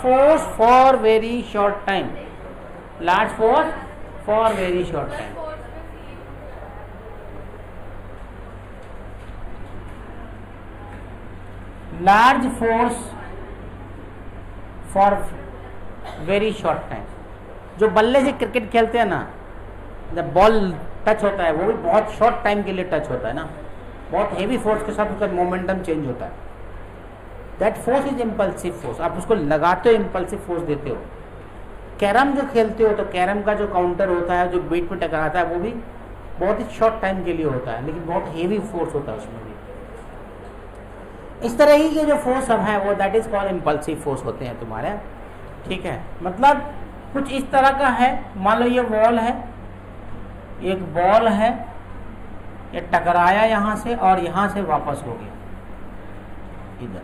force for very short time. Large force for very short time. Large force for very short time. जो बल्ले से cricket खेलते हैं ना, जब बॉल टच होता है वो भी बहुत शॉर्ट टाइम के लिए टच होता है ना, बहुत हेवी फोर्स के साथ उसका मोमेंटम चेंज होता है. That force is impulsive force. आप उसको लगाते हो, इम्पल्सिव फोर्स देते हो. कैरम जो खेलते हो तो कैरम का जो काउंटर होता है, जो बीट में टकराता है, वो भी बहुत ही शॉर्ट टाइम के लिए होता है, लेकिन बहुत हेवी फोर्स होता है उसमें भी. इस तरह ही के जो फोर्स सब है वो that is called impulsive force होते हैं तुम्हारे. ठीक है, मतलब कुछ इस तरह का है. मान लो ये वॉल है, एक बॉल है, ये टकराया यहाँ से और यहाँ से वापस हो गया इधर.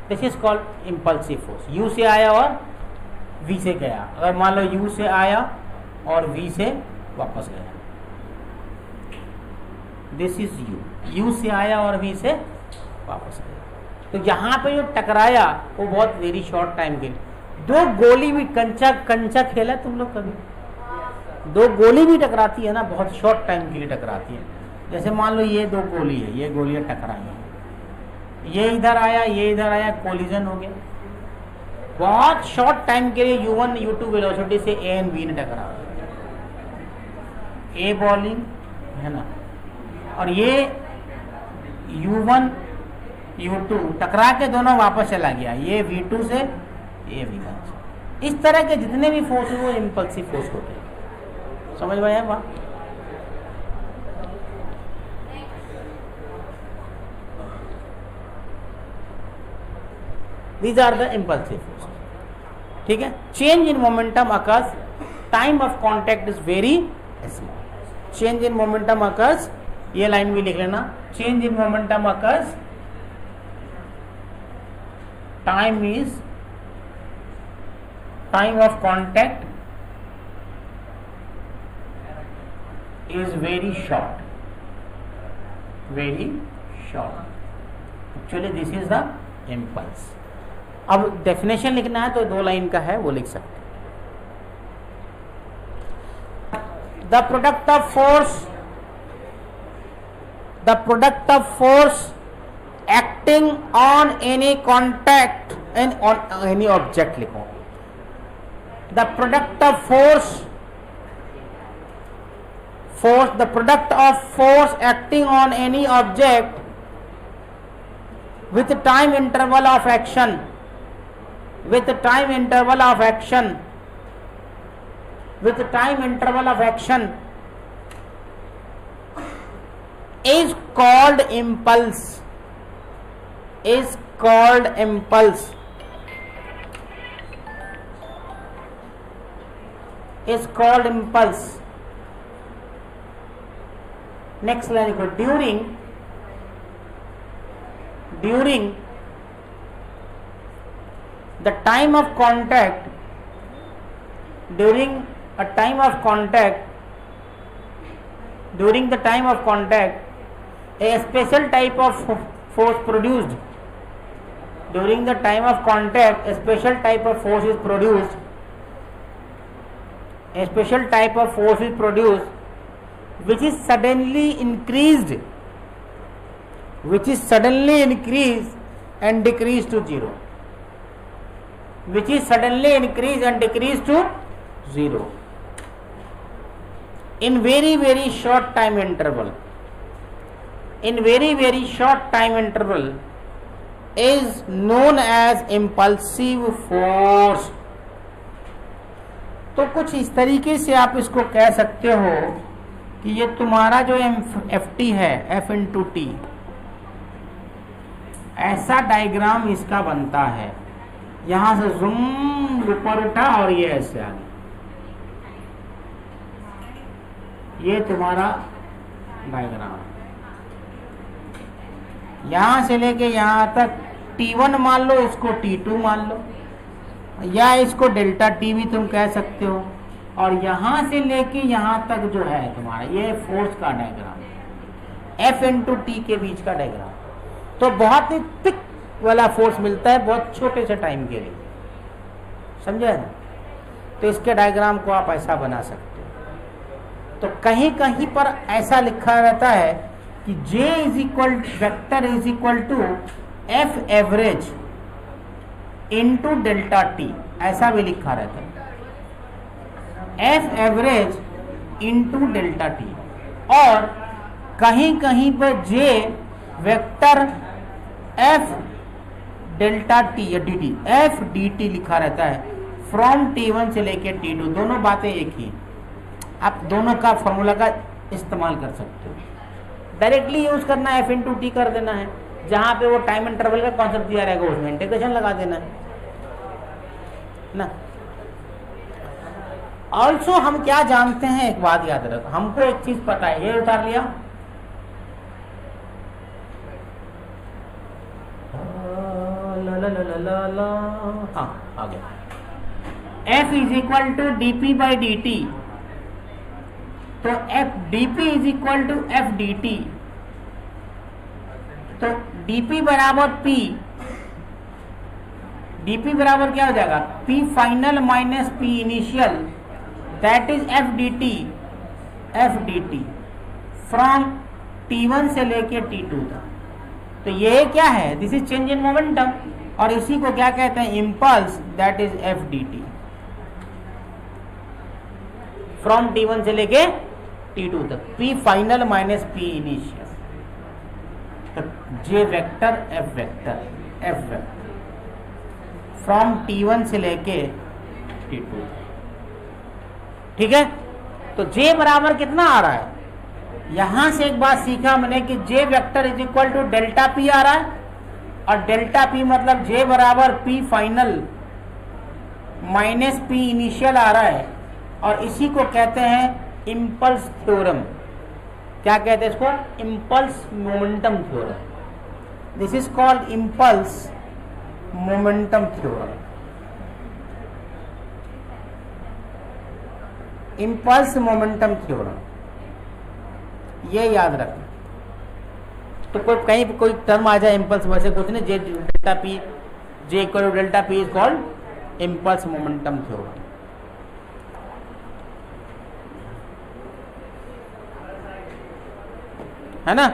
This is called impulsive force. You से आया और वी से गया. अगर मान लो यू से आया और वी से वापस गया, दिस इज यू. यू से आया और वी से वापस गया. तो यहाँ पे जो टकराया वो बहुत वेरी शॉर्ट टाइम के लिए. दो गोली भी, कंचा खेला तुम लोग कभी? दो गोली भी टकराती है ना, बहुत शॉर्ट टाइम के लिए टकराती है. जैसे मान लो ये दो गोली है, ये गोलियां टकराई हैं, ये इधर आया, ये इधर आया, कोलिजन हो गया. बहुत शॉर्ट टाइम के लिए u1 u2 वेलोसिटी से a एंड b ने टकरा. ए बॉलिंग है ना, और ये u1 u2 टकरा के दोनों वापस चला गया, ये v2 से ये v1. इस तरह के जितने भी फोर्स वो इम्पल्सिव फोर्स होते हैं. समझ में आया बात? These are the impulsive forces. ठीक है. Change in momentum occurs. Time of contact is very small. Change in momentum occurs. ये लाइन भी लिख लेना. Change in momentum occurs. Time of contact is very short. Very short. Actually, this is the impulse. अब definition लिखना है तो दो line का है, वो लिख सकते. The product of force acting on any contact and on any object लिखो. द प्रोडक्ट ऑफ फोर्स acting on any object with time interval of action is called impulse. Next line go. During the time of contact, during the time of contact, a special type of force produced. During the time of contact, a special type of force is produced. Which is suddenly increased and decreased to zero. In very very short time interval. Is known as impulsive force. तो कुछ इस तरीके से आप इसको कह सकते हो कि ये तुम्हारा जो Ft है, F/T, ऐसा डायग्राम इसका बनता है. यहां से जूम ऊपर उठा और ये ऐसे आ गया. ये तुम्हारा डायग्राम. यहां से लेके यहां तक T1 मान लो, इसको T2 मान लो, या इसको डेल्टा T भी तुम कह सकते हो. और यहां से लेके यहां तक जो है तुम्हारा ये फोर्स का डायग्राम, F/T के बीच का डायग्राम. तो बहुत ही थिक वाला फोर्स मिलता है बहुत छोटे से टाइम के लिए, समझे ना? तो इसके डायग्राम को आप ऐसा बना सकते हो। तो कहीं कहीं पर ऐसा लिखा रहता है कि J is equal vector is equal to F average into delta T, ऐसा भी लिखा रहता है, F average into delta T. और कहीं कहीं पर J vector F delta T या D T, F D T लिखा रहता है फ्रॉम T1 से लेके T2, दोनों बातें एक ही। आप दोनों का फॉर्मूला का इस्तेमाल कर सकते हो। डायरेक्टली यूज करना है, एफ इंटू टी कर देना है, जहां पे वो टाइम इंटरवल का कॉन्सेप्ट दिया रहेगा उसमें इंटीग्रेशन लगा देना है ना। ऑल्सो हम क्या जानते हैं, एक बात याद रखो, हमको एक चीज पता है, ये उतार लिया, हाँ आ गया, F is equal to D P by D T, तो F D P is equal to F D T, तो डी पी बराबर पी, डी पी बराबर क्या हो जाएगा, P final minus P initial, that is F D T from T1 से लेके T2 तक। तो ये क्या है, this is change in momentum, और इसी को क्या कहते हैं, impulse, that is F D T from T1 से लेके T2 तक, P final minus P initial, तो J vector F vector from T1 से लेके T2, ठीक है। तो J बराबर कितना आ रहा है, यहां से एक बात सीखा मैंने कि J vector is equal to delta P आ रहा है, और डेल्टा P मतलब J बराबर P final minus P initial आ रहा है, और इसी को कहते हैं इम्पल्स थ्योरम। क्या कहते हैं इसको, impulse momentum theorem. This is called impulse momentum theorem. Impulse momentum theorem, ये याद रखना। तो कोई कहीं कोई टर्म आ जाए इम्पल्स, वैसे कुछ नहीं, J delta P, J equal to delta P is called impulse momentum theorem. है ना।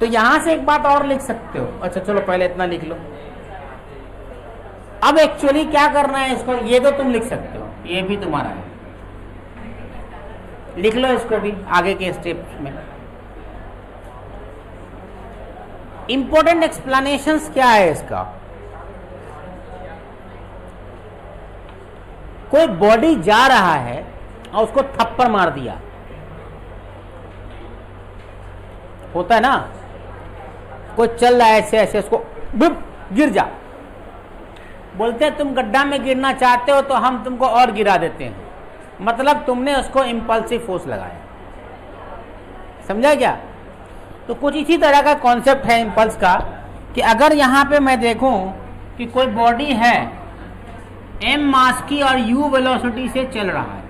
तो यहां से एक बात और लिख सकते हो, अच्छा चलो पहले इतना लिख लो। अब एक्चुअली क्या करना है इसको, ये तो तुम लिख सकते हो, ये भी तुम्हारा है, लिख लो इसको भी आगे के स्टेप्स में। इंपॉर्टेंट एक्सप्लेनेशंस क्या है इसका, कोई बॉडी जा रहा है और उसको थप्पड़ मार दिया, होता है ना, कोई चल रहा है ऐसे ऐसे, उसको गिर जा, बोलते हैं तुम गड्ढा में गिरना चाहते हो तो हम तुमको और गिरा देते हैं, मतलब तुमने उसको इंपल्सिव फोर्स लगाया, समझा क्या। तो कुछ इसी तरह का कॉन्सेप्ट है इंपल्स का, कि अगर यहां पे मैं देखूं कि कोई बॉडी है m मास की और u वेलोसिटी से चल रहा है,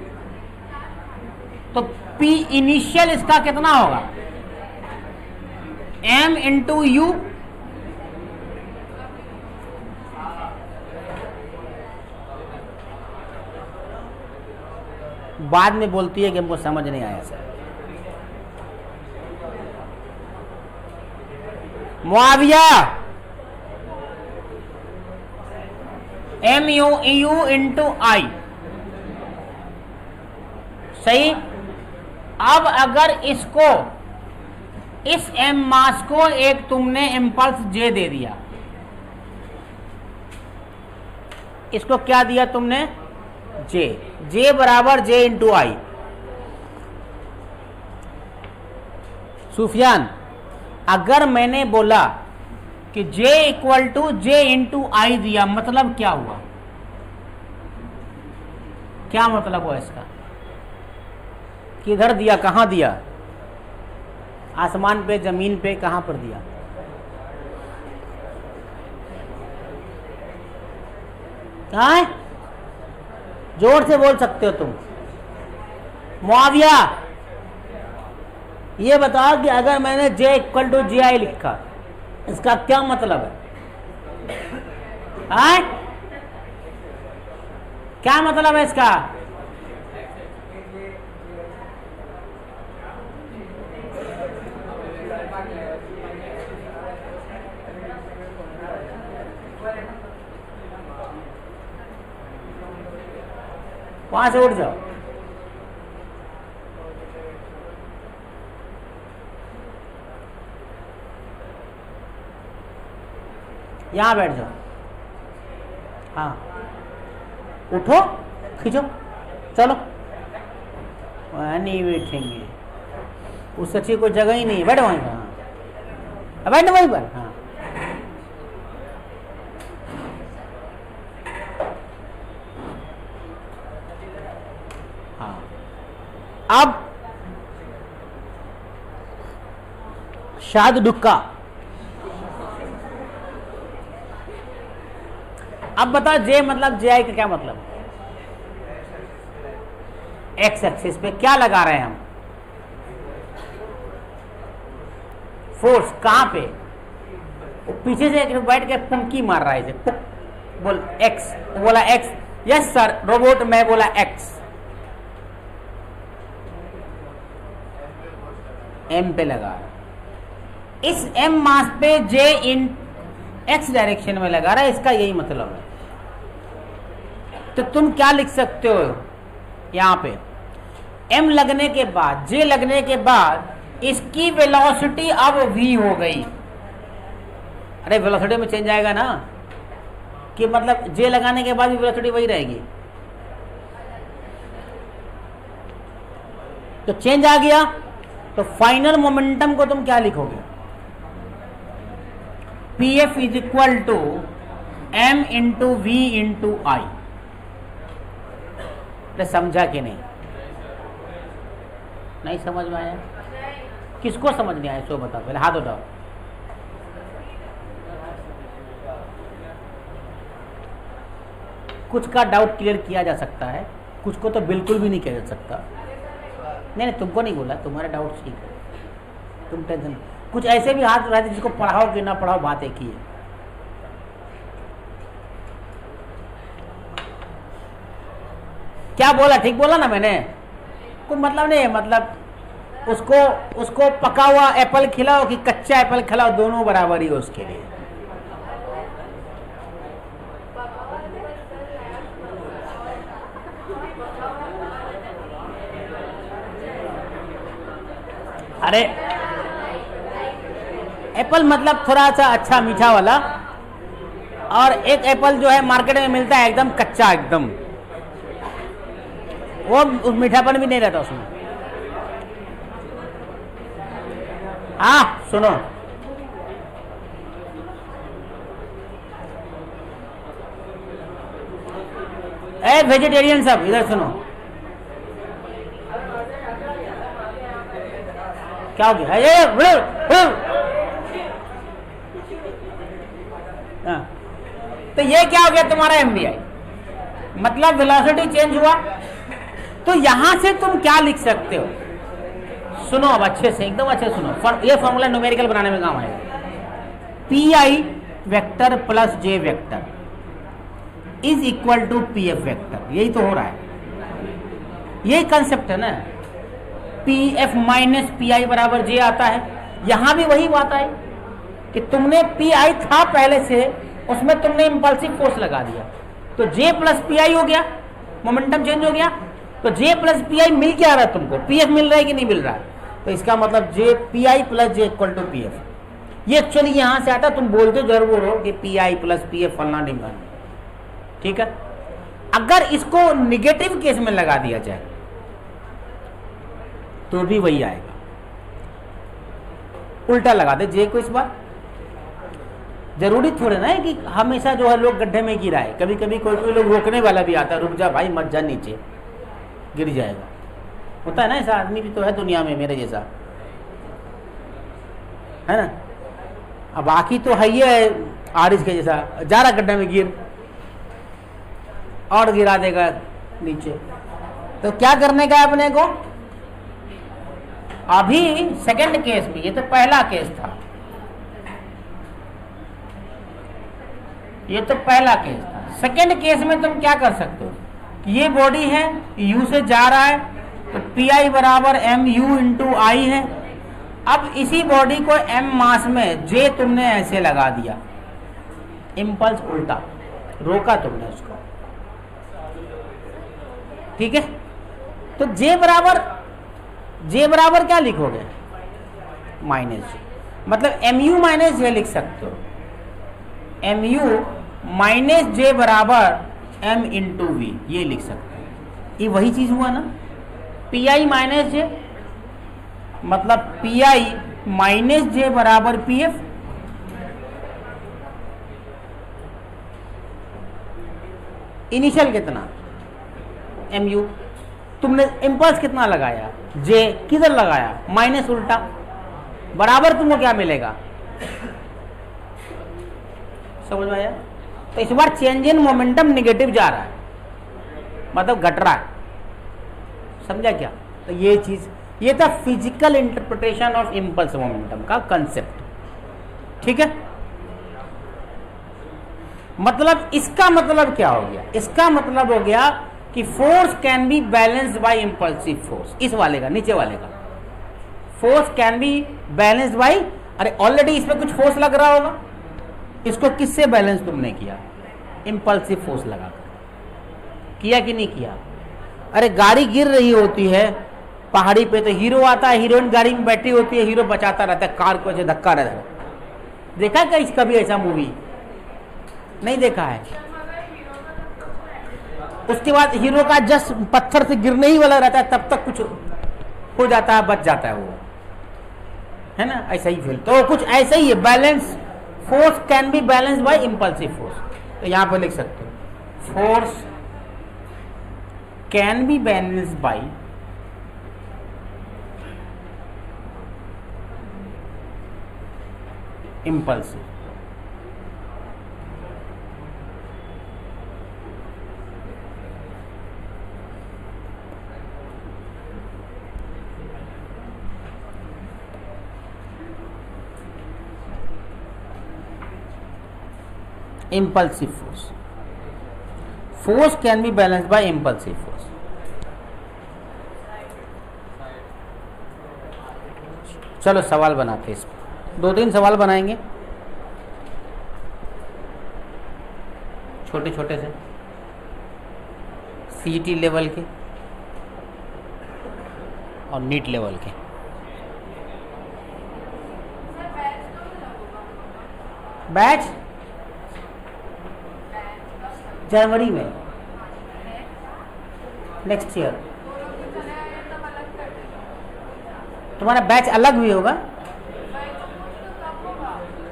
तो p इनिशियल इसका कितना होगा, m इंटू यू, बाद में बोलती है कि हमको समझ नहीं आया सर। मुआविया MU इंटू आई, सही। अब अगर इसको, इस m मास को एक तुमने इम्पल्स J दे दिया, इसको क्या दिया तुमने, J बराबर J इंटू आई। सुफियान, अगर मैंने बोला कि J equal to J into I दिया, मतलब क्या हुआ, क्या मतलब हुआ इसका, किधर दिया, कहां दिया, आसमान पे, जमीन पे, कहां पर दिया, कहां है, जोर से बोल सकते हो तुम। मुआविया ये बताओ कि अगर मैंने J इक्वल टू J आई लिखा, इसका क्या मतलब है, आए? क्या मतलब है इसका? वहां से उठ जाओ। यहां बैठ जाओ। हाँ, उठो, खींचो, चलो। नहीं बैठेंगे, उससे अच्छी कोई जगह ही नहीं। बैठो वहीं पर। हाँ, बैठो वहीं पर। हाँ, हाँ। अब शाद दुक्का। अब बताओ जे मतलब जे आई का क्या मतलब? एक्स एक्सिस पे क्या लगा रहे हैं हम? फोर्स कहां पे? पीछे से एक बैठ के पुंकी मार रहा है इसे। बोल एक्स, बोला एक्स। यस सर रोबोट, मैं बोला एक्स। एम पे लगा रहा, इस एम मास पे जे इन एक्स डायरेक्शन में लगा रहा है, इसका यही मतलब है। तो तुम क्या लिख सकते हो यहां पे? एम लगने के बाद, जे लगने के बाद इसकी वेलोसिटी अब v हो गई। अरे वेलोसिटी में चेंज आएगा ना, कि मतलब जे लगाने के बाद भी वेलोसिटी वही रहेगी। तो चेंज आ गया, तो फाइनल मोमेंटम को तुम क्या लिखोगे? P F is equal to M into V into I. समझा कि नहीं? नहीं समझ में आया? किसको समझ नहीं आया सो बताओ, पहले हाथ उठाओ। कुछ का डाउट क्लियर किया जा सकता है, कुछ को तो बिल्कुल भी नहीं किया जा सकता। नहीं तुमको नहीं बोला, तुम्हारा डाउट ठीक है, तुम टेंशन। कुछ ऐसे भी हाथ उठाते जिसको पढ़ाओ कि ना पढ़ाओ बात एक ही है। क्या बोला? ठीक बोला ना मैंने? कोई मतलब नहीं है, मतलब उसको पका हुआ एप्पल खिलाओ कि कच्चा एप्पल खिलाओ, दोनों बराबर ही हो उसके लिए। अरे एप्पल मतलब थोड़ा सा अच्छा मीठा वाला, और एक एप्पल जो है मार्केट में मिलता है एकदम कच्चा, एकदम वो मीठापन भी नहीं रहता उसमें। हाँ सुनो, ए वेजिटेरियन सब इधर सुनो। क्या हो गया? तो ये क्या हो गया तुम्हारा एमबीआई? मतलब वेलोसिटी चेंज हुआ। तो यहां से तुम क्या लिख सकते हो? सुनो अब अच्छे से, एकदम अच्छे से सुनो। ये फॉर्मूला न्यूमेरिकल बनाने में काम आएगा। P I vector plus J vector is equal to P F vector. यही तो हो रहा है, यही कंसेप्ट है ना। P F minus P I बराबर जे आता है। यहां भी वही बात है कि तुमने पी आई था पहले से, उसमें तुमने इंपल्सिव फोर्स लगा दिया, तो जे प्लस पी आई हो गया, मोमेंटम चेंज हो गया। तो जे प्लस पी आई मिल क्या रहा है तुमको? पी एफ मिल रहा है कि नहीं मिल रहा है? तो इसका मतलब J P I plus J equal to P F. ये एक्चुअली यहां से आता, तुम बोलते जरूर हो कि P I plus P F फलना ढिमकाना, ठीक है। अगर इसको निगेटिव केस में लगा दिया जाए तो भी वही आएगा। उल्टा लगा दे जे को इस बार। जरूरी थोड़े ना है कि हमेशा जो है लोग गड्ढे में गिरा है। कभी कभी कोई कोई लोग रोकने वाला भी आता है, रुक जा भाई मत जा, नीचे गिर जाएगा। होता है ना, ऐसा आदमी भी तो है दुनिया में मेरे जैसा, है ना। अब बाकी तो है ही है आरिस के जैसा, जा रहा गड्ढे में गिर और गिरा देगा नीचे। तो क्या करने का है अपने को? अभी सेकंड केस में, ये तो पहला केस था, ये तो पहला केस था। सेकेंड केस में तुम क्या कर सकते हो, ये बॉडी है, यू से जा रहा है, तो पी आई बराबर एम यू इंटू आई है। अब इसी बॉडी को एम मास में जे तुमने ऐसे लगा दिया, इम्पल्स उल्टा, रोका तुमने उसको, ठीक है। तो जे बराबर क्या लिखोगे, माइनस जे, मतलब एम यू माइनस जे लिख सकते हो, एम यू माइनस जे बराबर एम इंटू वी, ये लिख सकते हो। ये वही चीज हुआ ना, पी आई माइनस जे, मतलब पी आई माइनस जे बराबर पी एफ। इनिशियल कितना, एम यू, तुमने इम्पल्स कितना लगाया, जे, किधर लगाया, माइनस उल्टा, बराबर तुमको क्या मिलेगा, समझ में आया। तो इस बार चेंज इन मोमेंटम नेगेटिव जा रहा है, मतलब घट रहा है, समझा क्या। तो ये चीज, ये था physical interpretation of impulse momentum का कंसेप्ट, ठीक है। मतलब इसका मतलब क्या हो गया, इसका मतलब हो गया कि force can be balanced bye impulsive force, इस वाले का, नीचे वाले का, force can be balanced bye, अरे ऑलरेडी इसमें कुछ फोर्स लग रहा होगा, इसको किससे बैलेंस तुमने किया, इम्पल्सिव फोर्स लगाकर, किया कि नहीं किया। अरे गाड़ी गिर रही होती है पहाड़ी पे, तो हीरो आता है, हीरोइन गाड़ी में बैठी होती है, हीरो बचाता रहता है, कार को धक्का रहता है। देखा क्या इसका भी ऐसा मूवी, नहीं देखा है। उसके बाद हीरो का जस्ट पत्थर से गिरने ही वाला रहता है, तब तक कुछ हो जाता है, बच जाता है वो, है ना, ऐसा ही फील। तो कुछ ऐसा ही है, balance, force can be balance bye impulsive force. तो यहां पर लिख सकते हो, force can be balance bye impulsive. impulsive force can be balanced by impulsive force। चलो सवाल बनाते हैं, इस पर 2-3 सवाल बनाएंगे, छोटे छोटे से, सीईटी लेवल के और नीट लेवल के। बैच जनवरी में, नेक्स्ट ईयर। तुम्हारा बैच अलग भी होगा,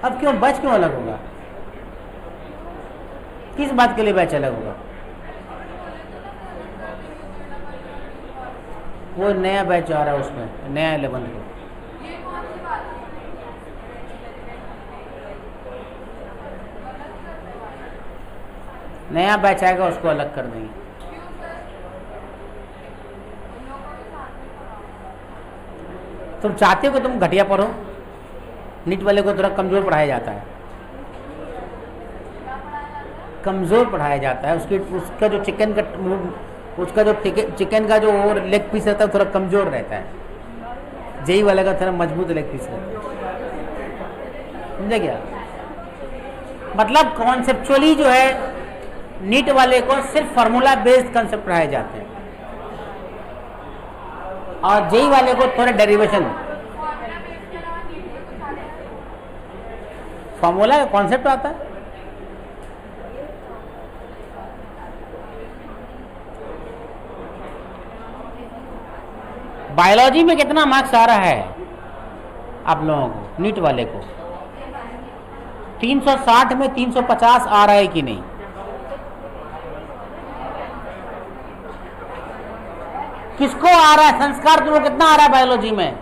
अब क्यों बैच क्यों अलग होगा, किस बात के लिए बैच अलग होगा। वो नया बैच आ रहा है, उसमें नया 11th को, नया बैच आएगा, उसको अलग कर देंगे। तुम चाहते हो कि तुम घटिया पढ़ो, नीट वाले को थोड़ा कमजोर पढ़ाया जाता है, कमजोर पढ़ाया जाता है, उसका जो चिकन का, उसका जो चिकन का जो और लेग पीस रहता है थोड़ा कमजोर रहता है, जेई वाले का थोड़ा मजबूत लेग पीस रहता है, समझे क्या। मतलब कॉन्सेप्चुअली जो है नीट वाले को सिर्फ फार्मूला बेस्ड कंसेप्ट पढ़ाए जाते हैं, और जेई वाले को थोड़ा डेरिवेशन, फार्मूला का कॉन्सेप्ट आता है। बायोलॉजी में कितना मार्क्स आ रहा है आप लोगों को, नीट वाले को 360 में 350 आ रहा है कि नहीं। किसको आ रहा है संस्कार, तुमको कितना आ रहा है बायोलॉजी में,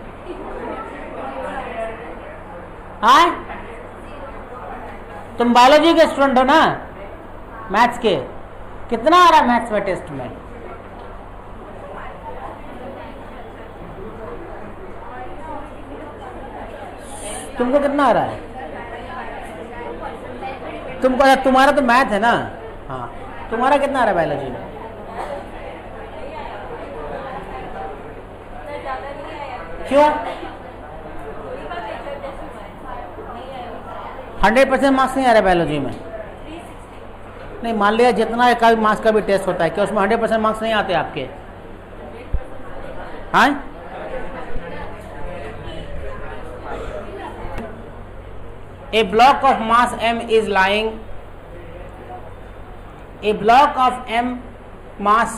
हाँ तुम बायोलॉजी के स्टूडेंट हो ना, मैथ्स के, कितना आ रहा है मैथ्स में टेस्ट में। तुमको कितना आ रहा है, तुमको, तुम्हारा तो मैथ है ना। हाँ, तुम्हारा कितना आ रहा है बायोलॉजी में? क्यों? 100% मार्क्स नहीं आ रहा है बायोलॉजी में? नहीं, मान लिया जितना का भी मार्क्स का भी टेस्ट होता है, क्या उसमें 100% मार्क्स नहीं आते आपके? हाँ, a block of mass m is lying, a block of mass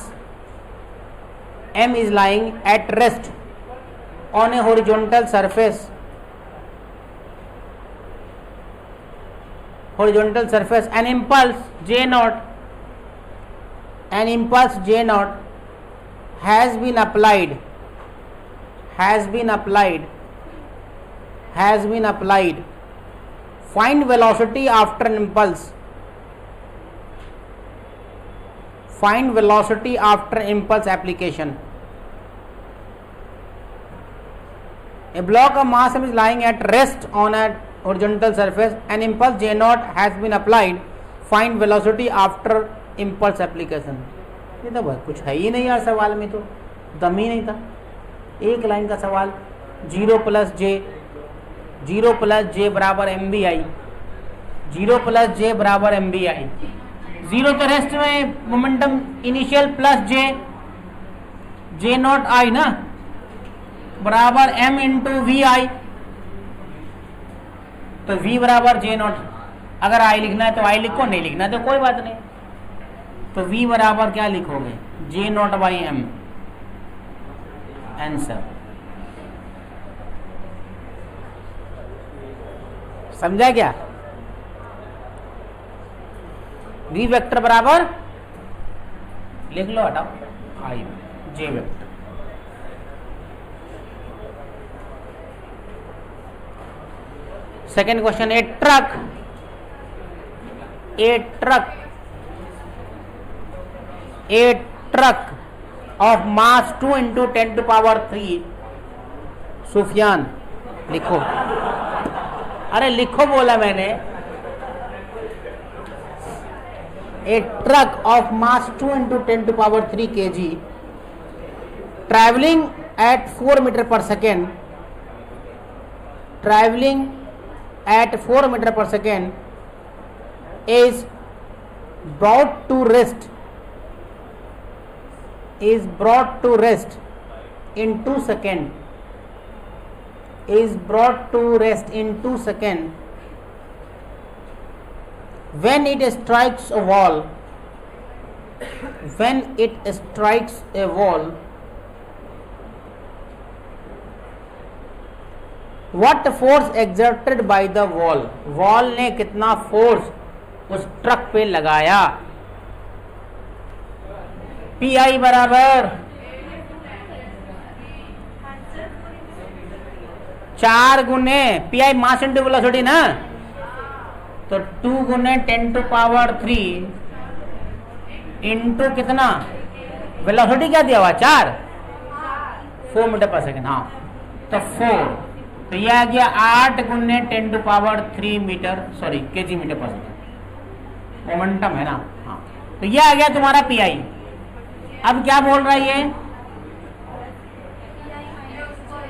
m is lying at rest on a horizontal surface, an impulse j naught has been applied find velocity after impulse application. A block of mass is lying at rest on a horizontal surface, an impulse j naught has been applied, find velocity after impulse application. ये तो बहुत कुछ है ही नहीं यार, सवाल में तो दम ही नहीं था। एक लाइन का सवाल, 0 प्लस जे बराबर M B I, 0 plus J बराबर एम बी आई, 0 तो रेस्ट में momentum initial plus J not I ना, बराबर m इंटू वी आई, तो v बराबर जे नॉट। अगर i लिखना है तो i लिखो, नहीं लिखना है तो कोई बात नहीं। तो v बराबर क्या लिखोगे? J not by M, answer. समझा क्या? v वेक्टर बराबर लिख लो, हटाओ i J vector. Second question, a truck of mass 2 into 10 to power 3, Sufiyan लिखो। अरे लिखो बोला मैंने। A truck of mass 2 into 10 to power 3 kg travelling at 4 metre पर second, at 4 meter per second is brought to rest in 2 seconds, when it strikes a wall, what force exerted by the wall ने कितना force उस truck पे लगाया? PI बराबर 4 गुने PI mass into velocity ना, तो 2 गुने 10 टू पावर 3 इंटू कितना वेलोसिटी क्या दिया हुआ? 4 मीटर पर सेकेंड। हाँ, तो 4, तो यह आ गया 8 गुने 10 to power 3 metre, sorry KG metre पर सेकेंड, मोमेंटम है ना। हाँ, तो यह आ गया तुम्हारा पीआई। अब क्या बोल रहा है ये?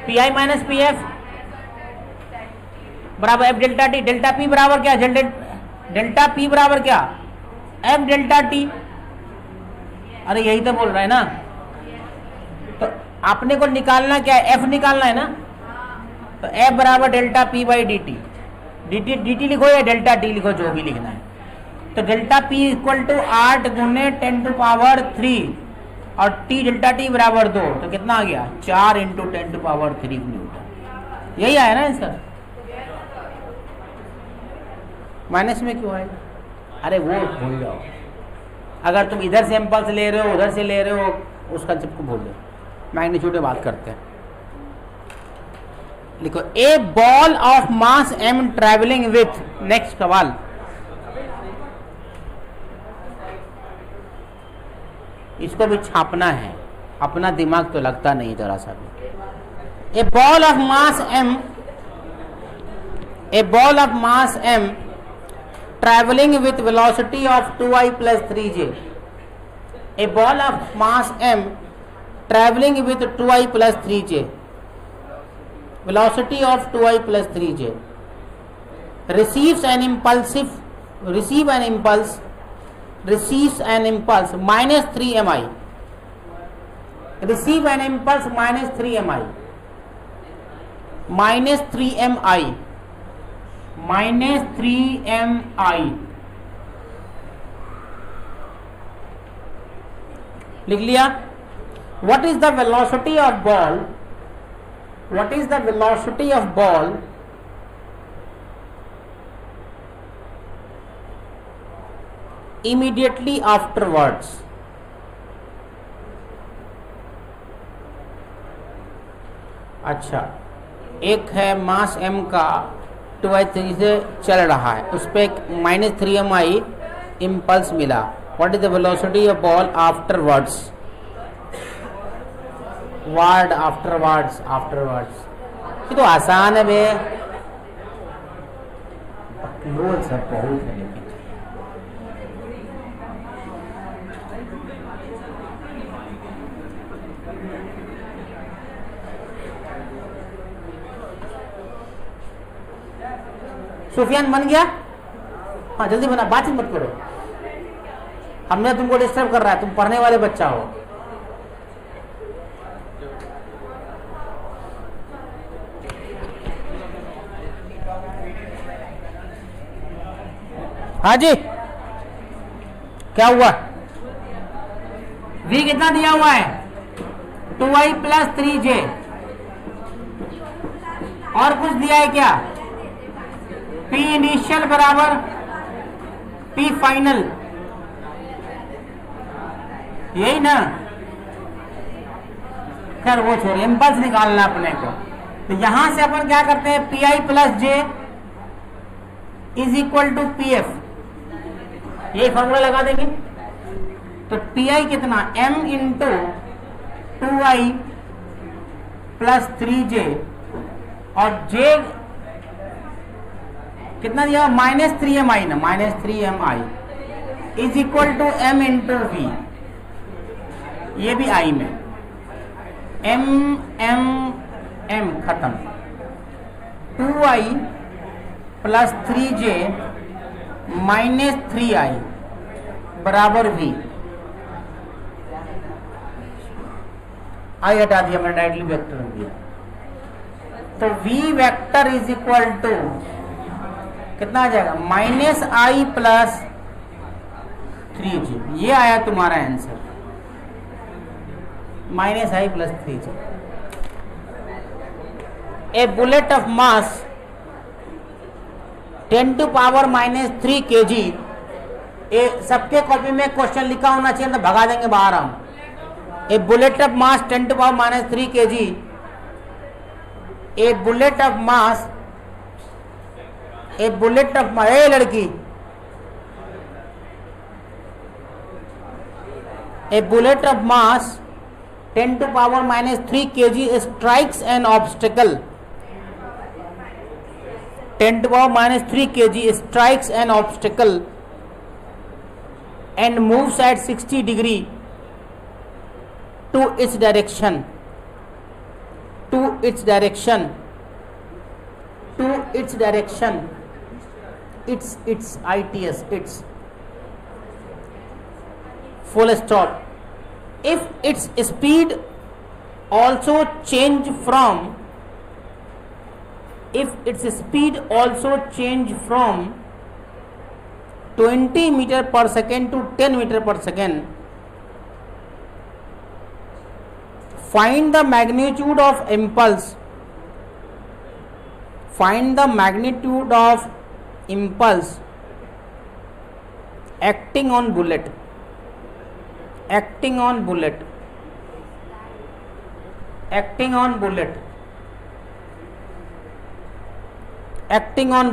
पीआई माइनस पीएफ बराबर F delta T. Delta P बराबर क्या? डेल्टा पी बराबर क्या? F delta T. अरे यही तो बोल रहा है ना। तो आपने को निकालना क्या है? एफ निकालना है ना। तो एफ बराबर delta P by D T. D T लिखो या डेल्टा टी लिखो, जो भी लिखना है। तो डेल्टा पी इक्वल टू 8 गुने 10 टू पावर 3 और टी डेल्टा टी बराबर 2, तो कितना आ गया? 4 इंटू 10 टू पावर 3 न्यूटन। यही आया ना आंसर। माइनस में क्यों आएगा? अरे वो भूल जाओ। अगर तुम इधर से इम्पल्स ले रहे हो, उधर से ले रहे हो, उस कंसेप्ट को भूल जाओ। मैग्नीट्यूड में बात करते हैं। लिखो a ball of mass M travelling with, next सवाल, इसको भी छापना है, अपना दिमाग तो लगता नहीं जरा सा भी। A ball of mass M traveling with velocity of 2I plus 3j. A ball of mass m traveling with 2I plus 3j. Velocity of 2I plus 3j. Receives an impulse minus 3mi. Receive an impulse minus 3mi. Minus 3mi. लिख लिया. What is the velocity of ball? What is the velocity of ball immediately afterwards? अच्छा, एक है मास m का 2/3 से चल रहा है, उस पर एक -3mi इम्पल्स मिला. What is the velocity of ball afterwards? Afterwards ये तो आसान है बे. रोज सब बहुत है लेकिन सुफियान बन गया. हाँ जल्दी बना, बातचीत मत करो. हमने तुमको डिस्टर्ब कर रहा है, तुम पढ़ने वाले बच्चा हो. हाँ जी, क्या हुआ? v कितना दिया हुआ है? 2i plus 3j. और कुछ दिया है क्या? P इनिशियल बराबर P फाइनल, यही ना? खैर वो छोड़िए, इम्पल्स निकालना अपने को. तो यहां से अपन क्या करते हैं? Pi plus j is equal to Pf. ये फॉर्मूला लगा देंगे. तो Pi कितना? m into 2i plus 3j और j कितना दिया? -3mi ना, -3mi is equal to m into v. ये भी i में m खत्म. 2i प्लस 3j -3i बराबर v. आई हटा दिया मैंने, डायरेक्टली वेक्टर रख दिया. तो v vector is equal to कितना आ जाएगा? -i plus 3j. ये आया तुम्हारा answer, -i plus 3j. A bullet of mass 10 to power -3 kg. ए सबके कॉपी में क्वेश्चन लिखा होना चाहिए, तो भगा देंगे बाहर हम. A bullet of mass 10 to power -3 kg. A bullet of mass a लड़की, a bullet of mass 10 to power -3 kg strikes an obstacle. 10 to power -3 kg strikes an obstacle and moves at 60 degree to its direction. Its full stop. If its speed also change from 20 meter per second to 10 meter per second, find the magnitude of impulse. Acting on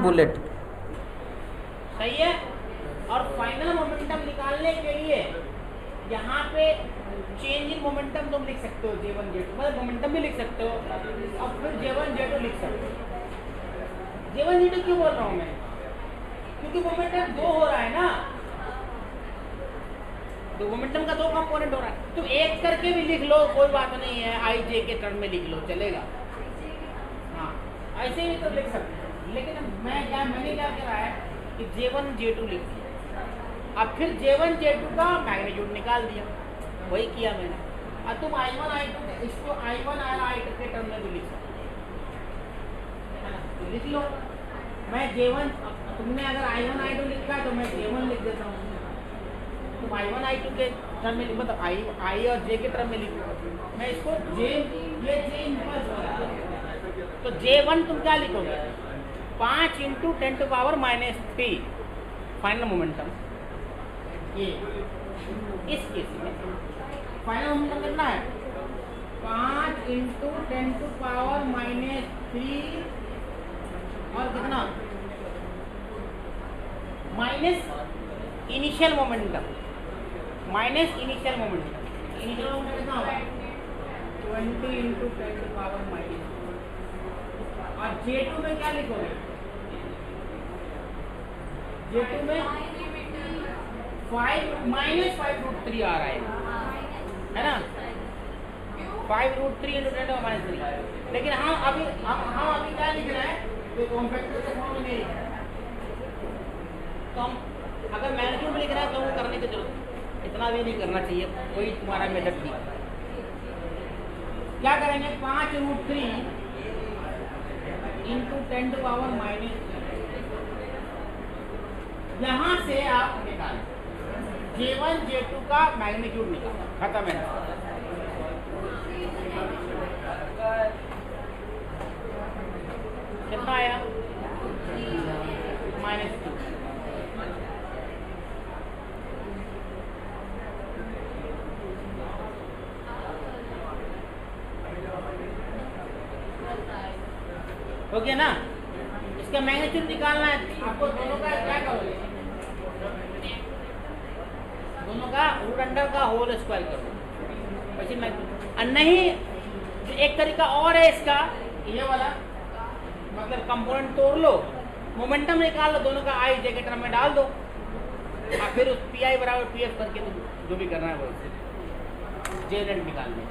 bullet. सही है. और final momentum निकालने के लिए यहाँ पे change in momentum तुम लिख सकते हो, J1 J2, मतलब मोमेंटम भी लिख सकते हो और फिर J1 J2 लिख सकते हो. J1 J2 क्यों बोल रहा हूँ मैं? क्योंकि मोमेंटम दो हो रहा है ना, तो मोमेंटम का दो कंपोनेंट हो रहा है, तो एक करके भी लिख लो, कोई बात नहीं है, आई जे के टर्म में लिख लो, चलेगा। हाँ, ऐसे भी तो लिख सकते हैं, लेकिन मैंने क्या करा है कि J1 J2 लिख दिया, अब फिर J1 J2 का मैग्नीट्यूड निकाल दिया, वही किया मैंने। अब तुम I1 I2 इसको I1 और I2 के टर्म में भी लिख सकते हो, तो लिख लो। मैं J1, तुमने अगर I1 I2 लिखा तो मैं J1 लिख देता हूँ, तुम I1 I2 के टर्म में मतलब I और J के टर्म में लिखो, मैं इसको J, ये J इनवर्स हो रहा है, तो J1 तुम क्या लिखोगे, 5 × 10⁻³ फाइनल मोमेंटम। ये इस केस में फाइनल मोमेंटम कितना है, 5 × 10⁻³ और कितना minus initial momentum, initial momentum कितना होगा, 20 × 10⁻⁻। और J2 में क्या लिखोगे, J2 में 5 आ रहा है ना, 5√3 × 10⁻³। लेकिन हम अभी क्या लिख रहे हैं, तो कॉम्पैक्टर के फॉर्म में नहीं लिख रहे हैं, तो हम अगर मैग्नीट्यूड में लिख रहे हैं तो वो करने की जरूरत, इतना भी नहीं करना चाहिए, कोई तुम्हारा मेथड नहीं। क्या करेंगे, 5√3 × 10⁻⁻, यहाँ से आप निकालें J1 J2 का मैग्नीट्यूड निकाला, खत्म है। कितना आया, -2। हो गया ना, इसका मैग्नीट्यूड निकालना है आपको, दोनों का क्या करोगे, दोनों का √अंडर का होल स्क्वायर करो, वैसे मैं नहीं, एक तरीका और है इसका, ये वाला मतलब कंपोनेंट तोड़ लो, मोमेंटम निकाल लो, दोनों का आई जे के टर्म में डाल दो, और फिर उस PI = PF करके जो भी करना है वो जे नेट निकालने।